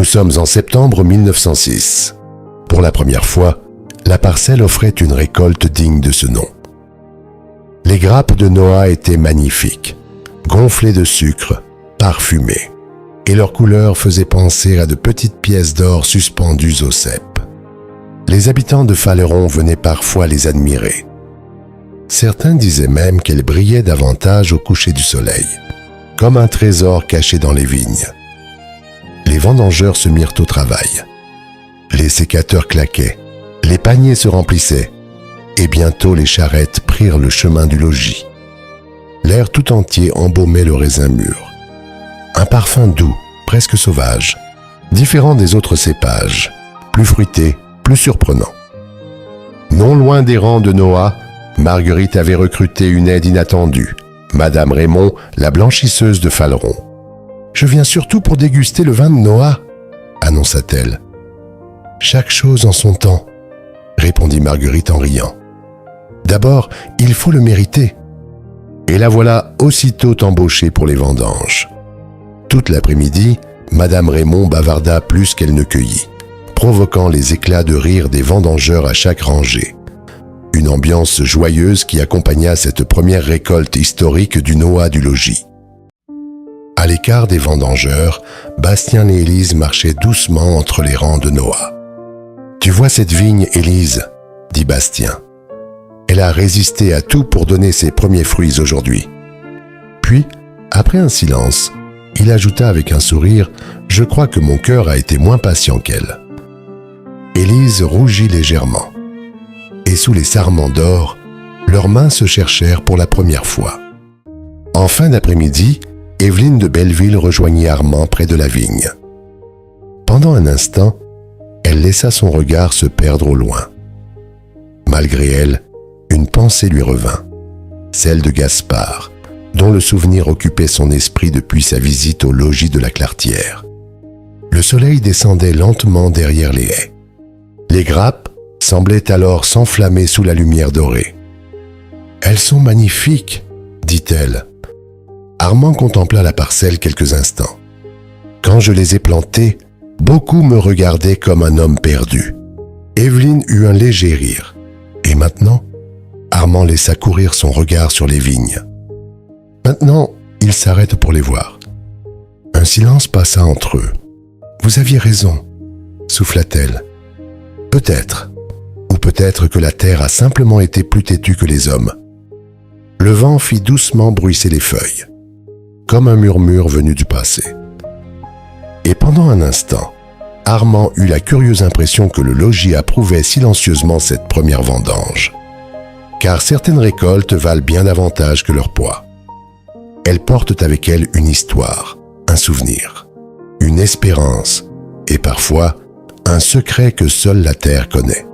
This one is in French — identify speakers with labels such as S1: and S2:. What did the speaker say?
S1: sommes en septembre 1906. Pour la première fois, la parcelle offrait une récolte digne de ce nom. Les grappes de Noah étaient magnifiques, gonflées de sucre, parfumées, et leur couleur faisait penser à de petites pièces d'or suspendues au cep. Les habitants de Faleron venaient parfois les admirer. Certains disaient même qu'elles brillaient davantage au coucher du soleil, comme un trésor caché dans les vignes. Les vendangeurs se mirent au travail. Les sécateurs claquaient, les paniers se remplissaient, et bientôt les charrettes prirent le chemin du logis. L'air tout entier embaumait le raisin mûr. Un parfum doux, presque sauvage, différent des autres cépages, plus fruité, plus surprenant. Non loin des rangs de Noah, Marguerite avait recruté une aide inattendue, Madame Raymond, la blanchisseuse de Faleron. « Je viens surtout pour déguster le vin de Noah, » annonça-t-elle. « Chaque chose en son temps, » répondit Marguerite en riant. « D'abord, il faut le mériter. » Et la voilà aussitôt embauchée pour les vendanges. Toute l'après-midi, Madame Raymond bavarda plus qu'elle ne cueillit, provoquant les éclats de rire des vendangeurs à chaque rangée. Une ambiance joyeuse qui accompagna cette première récolte historique du Noah du logis. À l'écart des vendangeurs, Bastien et Élise marchaient doucement entre les rangs de Noah. « Tu vois cette vigne, Élise » dit Bastien. « Elle a résisté à tout pour donner ses premiers fruits aujourd'hui. » Puis, après un silence, il ajouta avec un sourire « Je crois que mon cœur a été moins patient qu'elle. » Élise rougit légèrement. Et sous les sarments d'or, leurs mains se cherchèrent pour la première fois. En fin d'après-midi, Évelyne de Belleville rejoignit Armand près de la vigne. Pendant un instant, elle laissa son regard se perdre au loin. Malgré elle, une pensée lui revint, celle de Gaspard, dont le souvenir occupait son esprit depuis sa visite au logis de la Claretière. Le soleil descendait lentement derrière les haies. Les grappes semblaient alors s'enflammer sous la lumière dorée. « Elles sont magnifiques, » dit-elle. Armand contempla la parcelle quelques instants. « Quand je les ai plantées, beaucoup me regardaient comme un homme perdu. » Évelyne eut un léger rire. Et maintenant, Armand laissa courir son regard sur les vignes. Maintenant, il s'arrête pour les voir. Un silence passa entre eux. « Vous aviez raison, » souffla-t-elle. « Peut-être. Ou peut-être que la terre a simplement été plus têtue que les hommes. » Le vent fit doucement bruisser les feuilles, comme un murmure venu du passé. Et pendant un instant, Armand eut la curieuse impression que le logis approuvait silencieusement cette première vendange. Car certaines récoltes valent bien davantage que leur poids. Elles portent avec elles une histoire, un souvenir, une espérance et parfois un secret que seule la terre connaît.